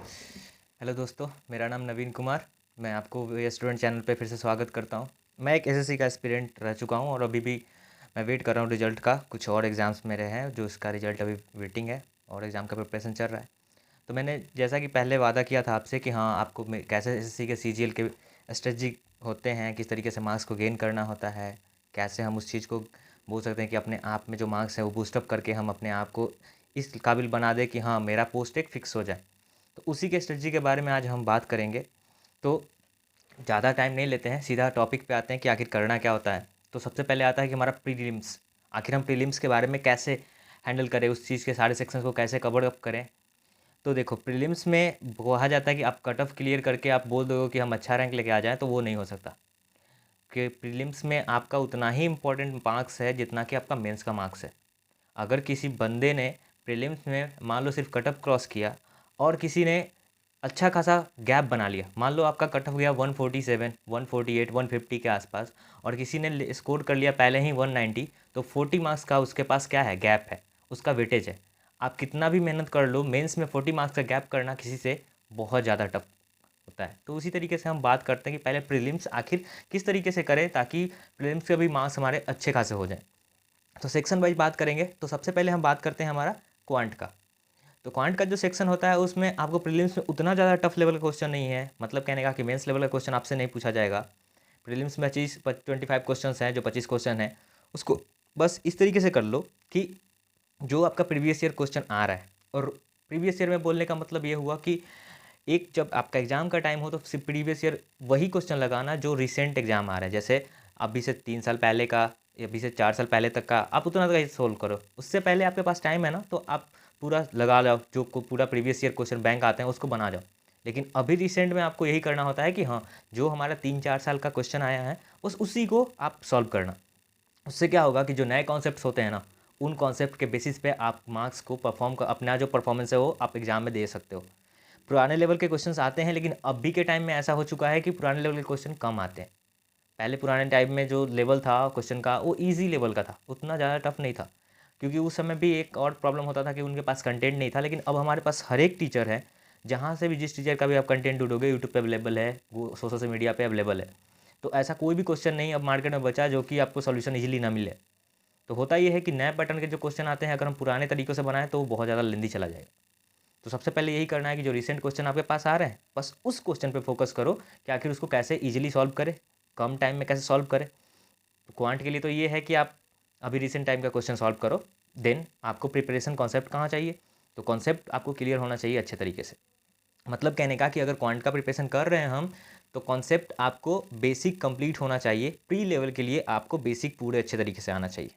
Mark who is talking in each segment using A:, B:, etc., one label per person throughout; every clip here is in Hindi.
A: हेलो दोस्तों, मेरा नाम नवीन कुमार। मैं आपको ये स्टूडेंट चैनल पे फिर से स्वागत करता हूँ। मैं एक एसएससी का एस्पिरेंट रह चुका हूँ और अभी भी मैं वेट कर रहा हूँ रिजल्ट का। कुछ और एग्ज़ाम्स मेरे हैं जो इसका रिजल्ट अभी वेटिंग है और एग्ज़ाम का प्रिपरेशन चल रहा है। तो मैंने जैसा कि पहले वादा किया था आपसे कि हाँ, आपको कैसे एसएससी के सीजीएल के स्ट्रेटजी होते हैं, किस तरीके से मार्क्स को गेन करना होता है, कैसे हम उस चीज़ को बोल सकते हैं कि अपने आप में जो मार्क्स हैं वो बूस्टअप करके हम अपने आप को इस काबिल बना दें कि हाँ, मेरा पोस्ट एक फ़िक्स हो जाए। तो उसी के स्ट्रेटजी के बारे में आज हम बात करेंगे। तो ज़्यादा टाइम नहीं लेते हैं, सीधा टॉपिक पे आते हैं कि आखिर करना क्या होता है। तो सबसे पहले आता है कि हमारा प्रीलिम्स। आखिर हम प्रीलिम्स के बारे में कैसे हैंडल करें, उस चीज़ के सारे सेक्शंस को कैसे कवर अप करें। तो देखो, प्रीलिम्स में कहा जाता है कि आप कट ऑफ क्लियर करके आप बोल दोगे कि हम अच्छा रैंक लेके आ जाएँ, तो वो नहीं हो सकता। कि प्रीलिम्स में आपका उतना ही इम्पोर्टेंट मार्क्स है जितना कि आपका मेंस का मार्क्स है। अगर किसी बंदे ने प्रीलिम्स में मान लो सिर्फ कट ऑफ क्रॉस किया और किसी ने अच्छा खासा गैप बना लिया, मान लो आपका कट ऑफ गया 147, 148, 150 के आसपास, और किसी ने स्कोर कर लिया पहले ही 190, तो 40 मार्क्स का उसके पास क्या है, गैप है, उसका वेटेज है। आप कितना भी मेहनत कर लो, मेंस में 40 मार्क्स का गैप करना किसी से बहुत ज़्यादा टफ होता है। तो उसी तरीके से हम बात करते हैं कि पहले प्रीलिम्स आखिर किस तरीके से करें ताकि प्रीलिम्स के भी मार्क्स हमारे अच्छे खासे हो जाएं। तो सेक्शन वाइज बात करेंगे। तो सबसे पहले हम बात करते हैं हमारा क्वांट का। तो क्वांट का जो सेक्शन होता है उसमें आपको प्रीलिम्स में उतना ज़्यादा टफ लेवल का क्वेश्चन नहीं है, मतलब कहने का कि मेंस लेवल का क्वेश्चन आपसे नहीं पूछा जाएगा। प्रीलिम्स में 25 क्वेश्चन हैं, जो 25 क्वेश्चन हैं उसको बस इस तरीके से कर लो कि जो आपका प्रीवियस ईयर क्वेश्चन आ रहा है, और प्रीवियस ईयर में बोलने का मतलब ये हुआ कि एक जब आपका एग्ज़ाम का टाइम हो तो सिर्फ प्रीवियस ईयर वही क्वेश्चन लगाना जो रिसेंट एग्ज़ाम आ रहा है। जैसे अभी से 3 साल पहले का या अभी से 4 साल पहले तक का, आप उतना तक सोल्व करो। उससे पहले आपके पास टाइम है ना, तो आप पूरा लगा जाओ, जो पूरा प्रीवियस ईयर क्वेश्चन बैंक आते हैं उसको बना जाओ। लेकिन अभी रिसेंट में आपको यही करना होता है कि हाँ, जो हमारा 3-4 साल का क्वेश्चन आया है उसी को आप सॉल्व करना। उससे क्या होगा कि जो नए कॉन्सेप्ट्स होते हैं ना, उन कॉन्सेप्ट के बेसिस पे आप मार्क्स को परफॉर्म कर, अपना जो परफॉर्मेंस है वो आप एग्जाम में दे सकते हो। पुराने लेवल के क्वेश्चंस आते हैं, लेकिन अभी के टाइम में ऐसा हो चुका है कि पुराने लेवल के क्वेश्चन कम आते हैं। पहले पुराने टाइम में जो लेवल था क्वेश्चन का वो इजी लेवल का था, उतना ज़्यादा टफ नहीं था। क्योंकि उस समय भी एक और प्रॉब्लम होता था कि उनके पास कंटेंट नहीं था, लेकिन अब हमारे पास हर एक टीचर है। जहाँ से भी जिस टीचर का भी आप कंटेंट ढूंढोगे यूट्यूब पे अवेलेबल है, वो सोशल मीडिया पे अवेलेबल है। तो ऐसा कोई भी क्वेश्चन नहीं अब मार्केट में बचा जो कि आपको सोल्यूशन इजीली ना मिले। तो होता ये है कि नए पैटर्न के जो क्वेश्चन आते हैं, अगर हम पुराने तरीक़ों से बनाएं तो वो बहुत ज़्यादा लेंदी चला जाएगा। तो सबसे पहले यही करना है कि जो रिसेंट क्वेश्चन आपके पास आ रहे हैं बस उस क्वेश्चन पे फोकस करो कि आखिर उसको कैसे इजीली सॉल्व करें, कम टाइम में कैसे सॉल्व करें। तो क्वांट के लिए तो ये है कि आप अभी रिसेंट टाइम का क्वेश्चन सॉल्व करो। देन आपको प्रिपरेशन कॉन्सेप्ट कहाँ चाहिए, तो कॉन्सेप्ट आपको क्लियर होना चाहिए अच्छे तरीके से। मतलब कहने का कि अगर क्वांट का प्रिपरेशन कर रहे हैं हम, तो कॉन्सेप्ट आपको बेसिक कंप्लीट होना चाहिए। प्री लेवल के लिए आपको बेसिक पूरे अच्छे तरीके से आना चाहिए।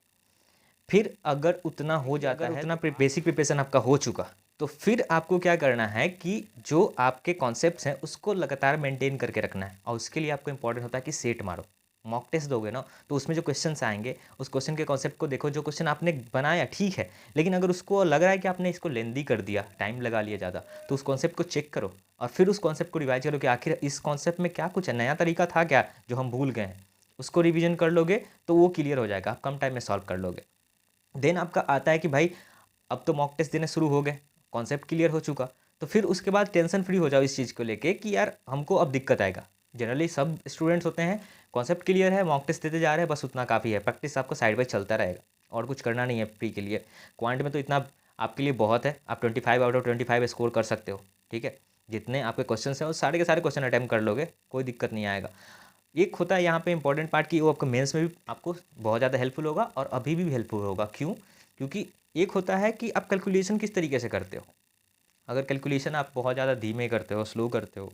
A: फिर अगर उतना हो जाता है, उतना बेसिक प्रिपरेशन आपका हो चुका, तो फिर आपको क्या करना है कि जो आपके कॉन्सेप्ट्स हैं उसको लगातार मेंटेन करके रखना है। और उसके लिए आपको इंपॉर्टेंट होता है कि सेट मारो। मॉक टेस्ट दोगे ना, तो उसमें जो क्वेश्चंस आएंगे उस क्वेश्चन के कॉन्सेप्ट को देखो। जो क्वेश्चन आपने बनाया ठीक है, लेकिन अगर उसको लग रहा है कि आपने इसको लेंदी कर दिया, टाइम लगा लिया ज़्यादा, तो उस कॉन्सेप्ट को चेक करो और फिर उस कॉन्सेप्ट को रिवाइज करो कि आखिर इस कॉन्सेप्ट में क्या कुछ नया तरीका था क्या जो हम भूल गए हैं। उसको रिविजन कर लोगे तो वो क्लियर हो जाएगा, आप कम टाइम में सॉल्व कर लोगे। देन आपका आता है कि भाई अब तो मॉक टेस्ट देने शुरू हो गए, कॉन्सेप्ट क्लियर हो चुका, तो फिर उसके बाद टेंशन फ्री हो जाओ इस चीज़ को लेके कि यार हमको अब दिक्कत आएगा। जनरली सब स्टूडेंट्स होते हैं, कॉन्सेप्ट क्लियर है, मॉक टेस्ट देते जा रहे हैं, बस उतना काफ़ी है। प्रैक्टिस आपको साइड बाई चलता रहेगा और कुछ करना नहीं है प्री के लिए। क्वांट में तो इतना आपके लिए बहुत है, आप 25 आउट ऑफ 25 स्कोर कर सकते हो। ठीक है, जितने आपके क्वेश्चन हैं वो सारे के सारे क्वेश्चन अटैम्प्ट कर लोगे, कोई दिक्कत नहीं आएगा। एक होता है यहाँ पे इंपॉर्टेंट पार्ट कि वो आपको मेंस में भी आपको बहुत ज़्यादा हेल्पफुल होगा और अभी भी हेल्पफुल होगा। क्यों? क्योंकि एक होता है कि आप कैलकुलेशन किस तरीके से करते हो। अगर कैलकुलेशन आप बहुत ज़्यादा धीमे करते हो, स्लो करते हो,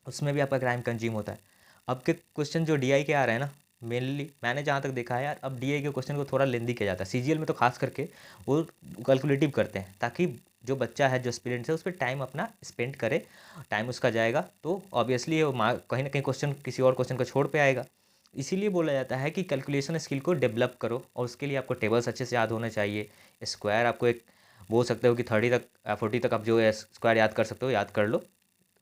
A: उसमें भी आपका टाइम कंज्यूम होता है। अब के क्वेश्चन जो डीआई के आ रहे हैं ना, मेनली मैंने जहाँ तक देखा है यार, अब डीआई के क्वेश्चन को थोड़ा लेंदी किया जाता है। सीजीएल में तो खास करके वो कैलकुलेटिव करते हैं ताकि जो बच्चा है, जो एस्पिरेंट्स है, उस पर टाइम अपना स्पेंड करे। टाइम उसका जाएगा तो ऑब्वियसली वो कहीं ना कहीं क्वेश्चन किसी और क्वेश्चन को छोड़ पे आएगा। इसीलिए बोला जाता है कि कैलकुलेशन स्किल को डेवलप करो, और उसके लिए आपको टेबल्स अच्छे से याद होने चाहिए। स्क्वायर आपको एक बोल सकते हो कि 30 तक 40 तक आप जो है स्क्वायर याद कर सकते हो, याद कर लो।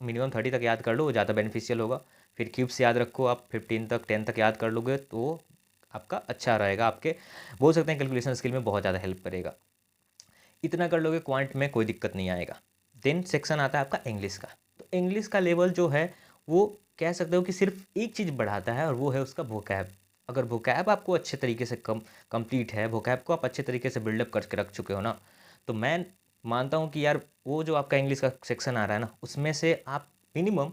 A: मिनिमम 30 तक याद कर लो, वो ज़्यादा बेनिफिशियल होगा। फिर क्यूब्स याद रखो, आप 15 तक 10 तक याद कर लोगे तो आपका अच्छा रहेगा, आपके बोल सकते हैं कैलकुलेशन स्किल में बहुत ज़्यादा हेल्प करेगा। इतना कर लोगे क्वांट में कोई दिक्कत नहीं आएगा। देन सेक्शन आता है आपका इंग्लिश का। तो इंग्लिश का लेवल जो है वो कह सकते हो कि सिर्फ एक चीज़ बढ़ाता है और वो है उसका वोकैब। अगर वोकैब आपको अच्छे तरीके से कंप्लीट है, वोकैब को आप अच्छे तरीके से बिल्डअप करके रख चुके हो ना, तो मैं मानता हूँ कि यार वो जो आपका इंग्लिश का सेक्शन आ रहा है ना, उसमें से आप मिनिमम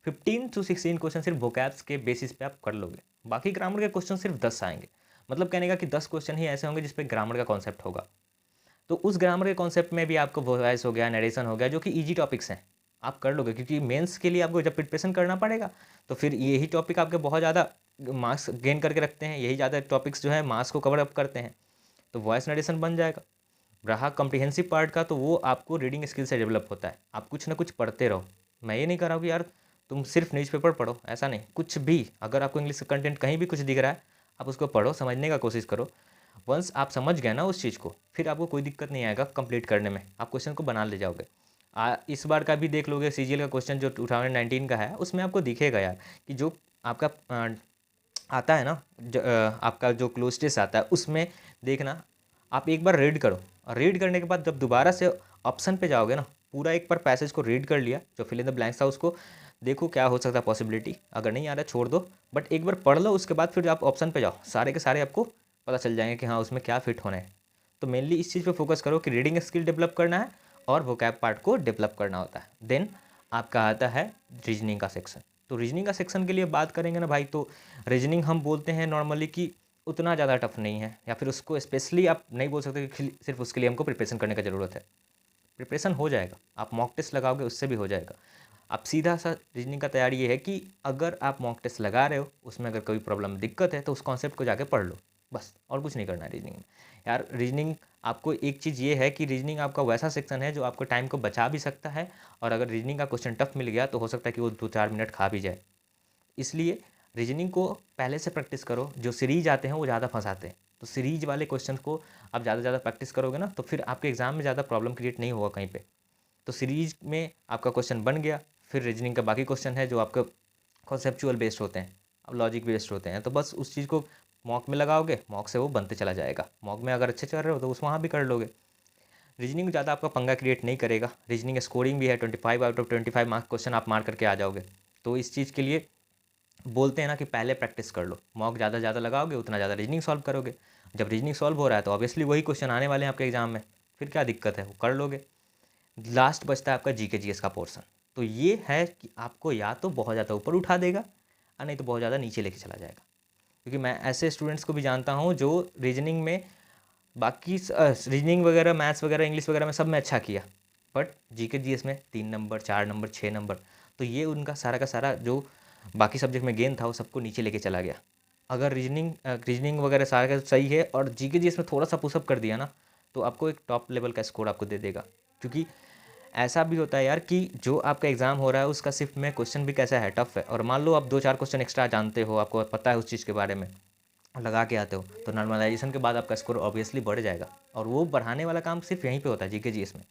A: 15 to 16 क्वेश्चन सिर्फ वोकैब्स के बेसिस पे आप कर लोगे। बाकी ग्रामर के क्वेश्चन सिर्फ 10 आएंगे। मतलब कहने का कि 10 क्वेश्चन ही ऐसे होंगे जिसपे ग्रामर का कॉन्सेप्ट होगा। तो उस ग्रामर के कॉन्सेप्ट में भी आपको वॉइस हो गया, नरेशन हो गया, जो कि ईजी टॉपिक्स हैं, आप कर लोगे। क्योंकि मेंस के लिए आपको जब प्रिपरेशन करना पड़ेगा तो फिर यही टॉपिक आपके बहुत ज़्यादा मार्क्स गेन करके रखते हैं, यही ज़्यादा टॉपिक्स जो है मार्क्स को कवर अप करते हैं। तो वॉइस नरेशन बन जाएगा। रहा कॉम्प्रिहेंसिव पार्ट का, तो वो आपको रीडिंग स्किल से डेवलप होता है। आप कुछ ना कुछ पढ़ते रहो। मैं ये नहीं कर रहा हूँ कि यार तुम सिर्फ न्यूज़पेपर पढ़ो, ऐसा नहीं। कुछ भी अगर आपको इंग्लिश कंटेंट कहीं भी कुछ दिख रहा है, आप उसको पढ़ो, समझने का कोशिश करो। वंस आप समझ गए ना उस चीज़ को, फिर आपको कोई दिक्कत नहीं आएगा कंप्लीट करने में, आप क्वेश्चन को बना ले जाओगे। इस बार का भी देख लोगे, सीजीएल का क्वेश्चन जो 2019 का है, उसमें आपको दिखेगा यार कि जो आपका आता है ना, आपका जो क्लोज टेस्ट आता है, उसमें देखना आप एक बार रीड करो। और रीड करने के बाद जब दोबारा से ऑप्शन पे जाओगे ना, पूरा एक बार पैसेज को रीड कर लिया, जो फिल इन द ब्लैंक्स था उसको देखो क्या हो सकता है पॉसिबिलिटी। अगर नहीं आ रहा छोड़ दो, बट एक बार पढ़ लो, उसके बाद फिर आप ऑप्शन पे जाओ, सारे के सारे आपको पता चल जाएंगे कि हाँ उसमें क्या फिट होना है। तो मेनली इस चीज़ पे फोकस करो कि रीडिंग स्किल डेवलप करना है और वोकैब पार्ट को डेवलप करना होता है। देन आपका आता है रीजनिंग का सेक्शन। तो रीजनिंग का सेक्शन के लिए बात करेंगे ना भाई, तो रीजनिंग हम बोलते हैं नॉर्मली कि उतना ज़्यादा टफ नहीं है, या फिर उसको स्पेशली आप नहीं बोल सकते कि सिर्फ उसके लिए हमको प्रिपरेशन करने की ज़रूरत है। प्रिपरेशन हो जाएगा, आप मॉक टेस्ट लगाओगे उससे भी हो जाएगा। आप सीधा सा रीजनिंग का तैयारी ये है कि अगर आप मॉक टेस्ट लगा रहे हो, उसमें अगर कोई प्रॉब्लम दिक्कत है तो उस कॉन्सेप्ट को जाके पढ़ लो, बस और कुछ नहीं करना है रीजनिंग में। यार रीजनिंग आपको एक चीज़ ये है कि रीजनिंग आपका वैसा सेक्शन है जो आपको टाइम को बचा भी सकता है, और अगर रीजनिंग का क्वेश्चन टफ मिल गया तो हो सकता है कि वो 2-4 मिनट खा भी जाए। इसलिए रीजनिंग को पहले से प्रैक्टिस करो। जो सीरीज आते हैं वो ज़्यादा फंसाते हैं, तो सीरीज वाले क्वेश्चन को आप ज़्यादा ज़्यादा प्रैक्टिस करोगे ना, तो फिर आपके एग्जाम में ज़्यादा प्रॉब्लम क्रिएट नहीं होगा कहीं पे। तो सीरीज में आपका क्वेश्चन बन गया, फिर रीजनिंग का बाकी क्वेश्चन है जो आपका कॉन्सेप्चुअल बेस्ड होते हैं, अब लॉजिक बेस्ड होते हैं, तो बस उस चीज़ को मॉक में लगाओगे, मॉक से वो बनते चला जाएगा। मॉक में अगर अच्छे चल रहे हो तो उस वहाँ भी कर लोगे। रीजनिंग ज़्यादा आपका पंगा क्रिएट नहीं करेगा। रीजनिंग स्कोरिंग भी है, 25 आउट ऑफ 25 मार्क्स क्वेश्चन आप मार करके आ जाओगे। तो इस चीज़ के लिए बोलते हैं ना कि पहले प्रैक्टिस कर लो। मॉक ज़्यादा ज़्यादा लगाओगे उतना ज़्यादा रीजनिंग सॉल्व करोगे। जब रीजनिंग सॉल्व हो रहा है तो ऑब्वियसली वही क्वेश्चन आने वाले हैं आपके एग्जाम में, फिर क्या दिक्कत है, वो कर लोगे। लास्ट बचता है आपका जीके जीएस का पोर्शन। तो ये है कि आपको या तो बहुत ज़्यादा ऊपर उठा देगा और नहीं तो बहुत ज़्यादा नीचे लेके चला जाएगा। क्योंकि मैं ऐसे स्टूडेंट्स को भी जानता हूँ जो रीजनिंग में बाकी रीजनिंग वगैरह, मैथ्स वगैरह, इंग्लिश वगैरह में सब में अच्छा किया, बट जीके जीएस में 3 नंबर, 4 नंबर, 6 नंबर, तो ये उनका सारा का सारा जो बाकी सब्जेक्ट में गेन था वो सबको नीचे लेके चला गया। अगर रीजनिंग वगैरह सारा का सही है और जीके जीएस में थोड़ा सा पुशअप कर दिया ना, तो आपको एक टॉप लेवल का स्कोर आपको दे देगा। क्योंकि ऐसा भी होता है यार कि जो आपका एग्ज़ाम हो रहा है उसका सिर्फ में क्वेश्चन भी कैसा है, टफ है, और मान लो आप 2-4 क्वेश्चन एक्स्ट्रा जानते हो, आपको पता है उस चीज़ के बारे में, लगा के आते हो, तो नॉर्मलाइजेशन के बाद आपका स्कोर ऑब्वियसली बढ़ जाएगा। और वो बढ़ाने वाला काम सिर्फ यहीं पे होता है जीके जीएस में।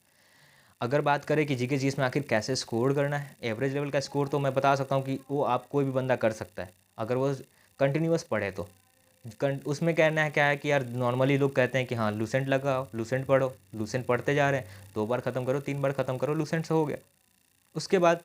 A: अगर बात करें कि जीके जीएस में आखिर कैसे स्कोर करना है, एवरेज लेवल का स्कोर तो मैं बता सकता हूँ कि वो आप कोई भी बंदा कर सकता है अगर वो कंटिन्यूअस पढ़े तो। उसमें कहना है क्या है कि यार नॉर्मली लोग कहते हैं कि हाँ लूसेंट लगाओ, लूसेंट पढ़ो, लूसेंट पढ़ते जा रहे हैं, 2 बार ख़त्म करो, 3 बार ख़त्म करो, लूसेंट से हो गया। उसके बाद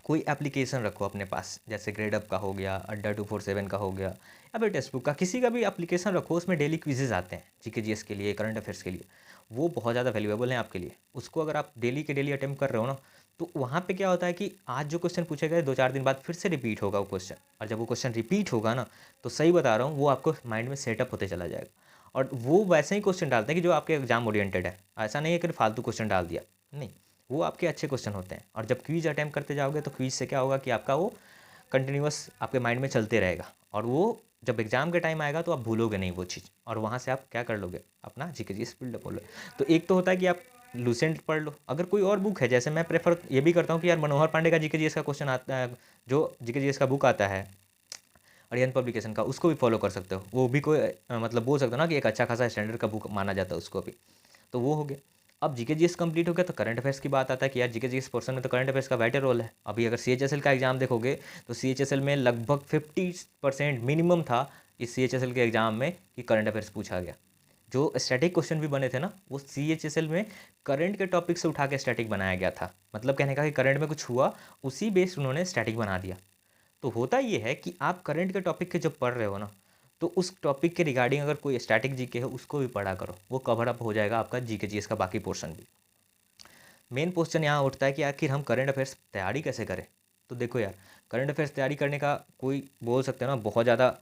A: कोई एप्लीकेशन रखो अपने पास, जैसे ग्रेडअप का हो गया, अड्डा 247 का हो गया, या फिर टेक्स्ट बुक का किसी का भी एप्लीकेशन रखो, उसमें डेली क्विजेज आते हैं जीके जीएस के लिए, करंट अफेयर्स के लिए। वो बहुत ज़्यादा वैल्यूएबल हैं आपके लिए। उसको अगर आप डेली के डेली अटेम्प्ट कर रहे हो ना, तो वहाँ पे क्या होता है कि आज जो क्वेश्चन पूछे गए 2-4 दिन बाद फिर से रिपीट होगा वो क्वेश्चन, और जब वो क्वेश्चन रिपीट होगा ना, तो सही बता रहा हूँ वो आपको माइंड में सेटअप होते चला जाएगा। और वो वैसे ही क्वेश्चन डालते हैं कि जो आपके एग्जाम ओरिएंटेड है, ऐसा नहीं है कि फालतू क्वेश्चन डाल दिया, नहीं, वो आपके अच्छे क्वेश्चन होते हैं। और जब क्विज अटैम्प्ट करते जाओगे तो क्विज से क्या होगा कि आपका वो कंटिन्यूअस आपके माइंड में चलते रहेगा, और वो जब एग्जाम के टाइम आएगा तो आप भूलोगे नहीं वो चीज़, और वहाँ से आप क्या कर लोगे, अपना जीके जीएस बिल्डअप हो लो। तो एक तो होता है कि आप लूसेंट पढ़ लो। अगर कोई और बुक है, जैसे मैं प्रेफर ये भी करता हूँ कि यार मनोहर पांडे का जीके जीएस का क्वेश्चन आता है, जो जीके जीएस का बुक आता है अरियन पब्लिकेशन का, उसको भी फॉलो कर सकते हो। वो भी कोई मतलब बोल सकते हो ना कि एक अच्छा खासा स्टैंडर्ड का बुक माना जाता है उसको भी। तो वो हो गया। अब जीके जीएस कंप्लीट हो गया तो करंट अफेयर्स की बात आता है कि यार जीके जीएस पोर्शन में तो करंट अफेयर्स का वाइटर रोल है। अभी अगर सीएचएसएल का एग्जाम देखोगे तो सीएचएसएल में लगभग 50% मिनिमम था इस सीएचएसएल के एग्जाम में कि करंट अफेयर्स पूछा गया। जो स्टैटिक क्वेश्चन भी बने थे ना, वो CHSL में करंट के टॉपिक से उठा के स्टैटिक बनाया गया था। मतलब कहने का कि करंट में कुछ हुआ, उसी बेस्ड उन्होंने स्टैटिक बना दिया। तो होता ये है कि आप करंट के टॉपिक के जब पढ़ रहे हो ना, तो उस टॉपिक के रिगार्डिंग अगर कोई स्टैटिक जीके है उसको भी पढ़ा करो, वो कवर अप हो जाएगा आपका जीके जीएस का बाकी पोर्शन भी। मेन क्वेश्चन यहाँ उठता है कि आखिर हम करंट अफेयर्स तैयारी कैसे करें। तो देखो यार, करंट अफेयर्स तैयारी करने का कोई बोल सकते हैं ना, बहुत ज़्यादा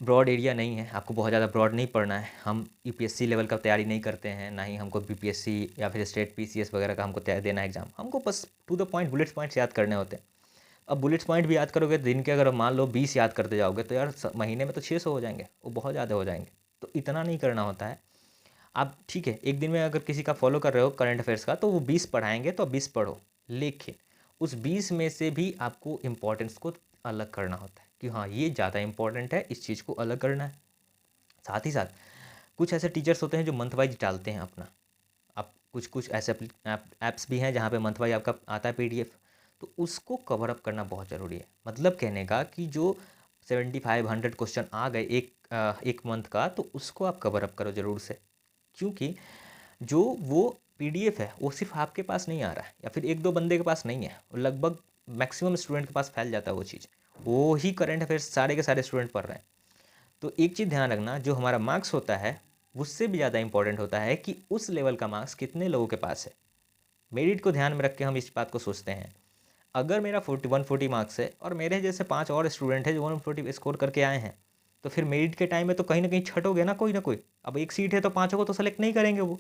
A: ब्रॉड एरिया नहीं है, आपको बहुत ज़्यादा ब्रॉड नहीं पढ़ना है। हम यूपीएससी लेवल का तैयारी नहीं करते हैं, ना ही हमको बीपीएससी या फिर स्टेट पीसीएस वगैरह का हमको देना है एग्जाम। हमको बस to the point bullets points याद करने होते हैं। अब बुलेट्स पॉइंट भी याद करोगे, दिन के अगर मान लो 20 याद करते जाओगे तो यार महीने में तो 600 हो जाएंगे, वो बहुत ज़्यादा हो जाएंगे। तो इतना नहीं करना होता है। आप ठीक है, एक दिन में अगर किसी का फॉलो कर रहे हो करंट अफेयर्स का, तो वो 20 पढ़ाएंगे तो 20 पढ़ो, लेकिन उस 20 में से भी आपको इम्पोर्टेंस को अलग करना होता है कि हाँ ये ज़्यादा इंपॉर्टेंट है, इस चीज़ को अलग करना है। साथ ही साथ कुछ ऐसे टीचर्स होते हैं जो मंथ वाइज डालते हैं अपना। आप कुछ ऐसे ऐप्स भी हैं जहाँ पे मंथ वाइज आपका आता है PDF, तो उसको कवर अप करना बहुत ज़रूरी है। मतलब कहने का कि जो 75-100 क्वेश्चन आ गए एक मंथ का, तो उसको आप कवर अप करो ज़रूर से। क्योंकि जो वो PDF है वो सिर्फ आपके पास नहीं आ रहा है या फिर एक दो बंदे के पास नहीं है, वो लगभग मैक्सिमम स्टूडेंट के पास फैल जाता है वो चीज़। वो ही करंट अफेयर्स सारे के सारे स्टूडेंट पढ़ रहे हैं। तो एक चीज़ ध्यान रखना, जो हमारा मार्क्स होता है उससे भी ज़्यादा इंपॉर्टेंट होता है कि उस लेवल का मार्क्स कितने लोगों के पास है। मेरिट को ध्यान में रख के हम इस बात को सोचते हैं। अगर मेरा 140 मार्क्स है और मेरे जैसे 5 और स्टूडेंट हैं जो 140 स्कोर करके आए हैं, तो फिर मेरिट के टाइम में तो कहीं ना कहीं छटोगे ना कोई ना कोई। अब एक सीट है तो 5 को तो सेलेक्ट नहीं करेंगे वो।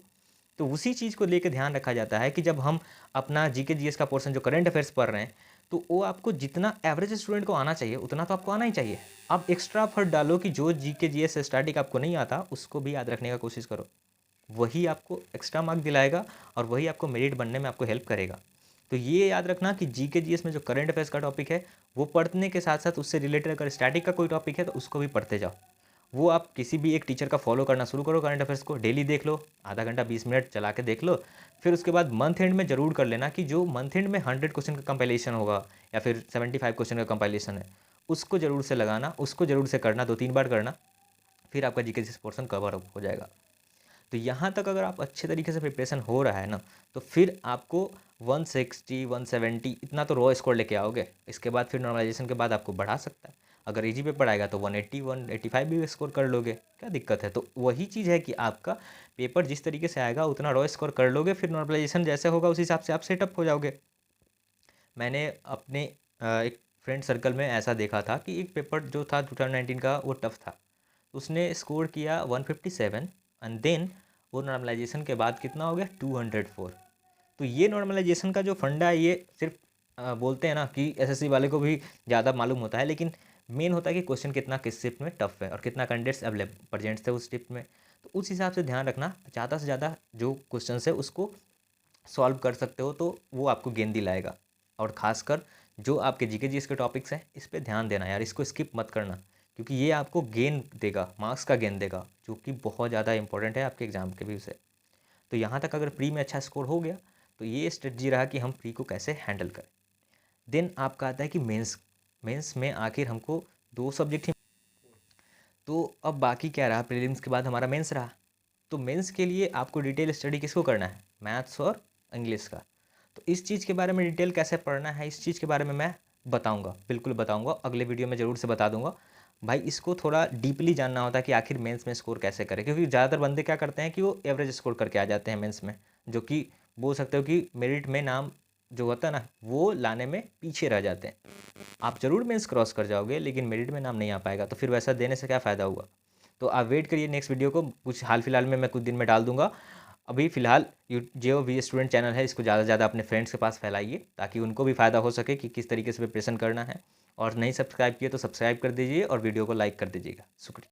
A: तो उसी चीज़ को लेकर ध्यान रखा जाता है कि जब हम अपना जीके जीएस का पोर्शन जो करंट अफेयर्स पढ़ रहे हैं, तो वो आपको जितना एवरेज स्टूडेंट को आना चाहिए उतना तो आपको आना ही चाहिए। आप एक्स्ट्रा एफर्ट डालो कि जो जीके जीएस स्टैटिक आपको नहीं आता उसको भी याद रखने का कोशिश करो। वही आपको एक्स्ट्रा मार्क दिलाएगा और वही आपको मेरिट बनने में आपको हेल्प करेगा। तो ये याद रखना कि जीके जीएस में जो करंट अफेयर्स का टॉपिक है वो पढ़ने के साथ साथ उससे रिलेटेड अगर स्टैटिक का कोई टॉपिक है तो उसको भी पढ़ते जाओ। वो आप किसी भी एक टीचर का फॉलो करना शुरू करो, करंट अफेयर्स को डेली देख लो, आधा घंटा 20 मिनट चला के देख लो। फिर उसके बाद मंथ एंड में ज़रूर कर लेना कि जो मंथ एंड में 100 क्वेश्चन का कंपाइलेशन होगा या फिर 75 क्वेश्चन का कंपाइलेशन है, उसको ज़रूर से लगाना, उसको ज़रूर से करना, 2-3 बार करना। फिर आपका GK GS portion cover up हो जाएगा। तो यहाँ तक अगर आप अच्छे तरीके से प्रिपरेशन हो रहा है ना, तो फिर आपको 160 170 इतना तो रॉ स्कोर लेके आओगे। इसके बाद फिर नॉर्मलाइजेशन के बाद आपको बढ़ा सकता है। अगर इजी पेपर आएगा तो 180 185 भी स्कोर कर लोगे, क्या दिक्कत है। तो वही चीज़ है कि आपका पेपर जिस तरीके से आएगा उतना रॉ स्कोर कर लोगे, फिर नॉर्मलाइजेशन जैसे होगा उस हिसाब से आप सेटअप हो जाओगे। मैंने अपने एक फ्रेंड सर्कल में ऐसा देखा था कि एक पेपर जो था 2019 का वो टफ था, उसने स्कोर किया 157 एंड देन वो नॉर्मलाइजेशन के बाद कितना हो गया 204। तो ये नॉर्मलाइजेशन का जो फंडा है ये सिर्फ बोलते हैं ना कि एसएससी वाले को भी ज़्यादा मालूम होता है, लेकिन मेन होता है कि क्वेश्चन कितना किस शिफ्ट में टफ है और कितना कैंडिडेट्स अवेलेबल प्रेजेंट थे उस शिफ्ट में। तो उस हिसाब से ध्यान रखना, ज़्यादा से ज़्यादा जो क्वेश्चन है उसको सॉल्व कर सकते हो तो वो आपको गेंद दिलाएगा। और ख़ासकर जो आपके जीके जीएस के टॉपिक्स हैं इस पर ध्यान देना यार, इसको स्किप मत करना, क्योंकि ये आपको गेन देगा, मार्क्स का गेन देगा, जो कि बहुत ज़्यादा इंपॉर्टेंट है आपके एग्ज़ाम के व्यू से। तो यहाँ तक अगर प्री में अच्छा स्कोर हो गया तो ये स्ट्रेटजी रहा कि हम प्री को कैसे हैंडल करें। देन आपका आता है कि मेंस में आखिर हमको 2 सब्जेक्ट ही, तो अब बाकी क्या रहा, प्रीलिम्स के बाद हमारा मेंस रहा। तो मेंस के लिए आपको डिटेल स्टडी किसको करना है, मैथ्स और इंग्लिश का। तो इस चीज़ के बारे में डिटेल कैसे पढ़ना है, इस चीज़ के बारे में मैं बताऊंगा, बिल्कुल बताऊंगा, अगले वीडियो में ज़रूर से बता दूंगा। भाई इसको थोड़ा डीपली जानना होता है कि आखिर मेंस में स्कोर कैसे करें, क्योंकि ज़्यादातर बंदे क्या करते हैं कि वो एवरेज स्कोर करके आ जाते हैं मेंस में, जो कि बोल सकते हो कि मेरिट में नाम जो होता है ना वो लाने में पीछे रह जाते हैं। आप ज़रूर मेंस क्रॉस कर जाओगे लेकिन मेरिट में नाम नहीं आ पाएगा, तो फिर वैसा देने से क्या फ़ायदा हुआ। तो आप वेट करिए नेक्स्ट वीडियो को, कुछ हाल फिलहाल में मैं कुछ दिन में डाल दूंगा। अभी फ़िलहाल जो भी स्टूडेंट चैनल है इसको ज़्यादा से ज़्यादा अपने फ्रेंड्स के पास फैलाइए ताकि उनको भी फ़ायदा हो सके कि किस तरीके से प्रिपरेशन करना है। और नहीं सब्सक्राइब किए तो सब्सक्राइब कर दीजिए और वीडियो को लाइक कर दीजिएगा। शुक्रिया।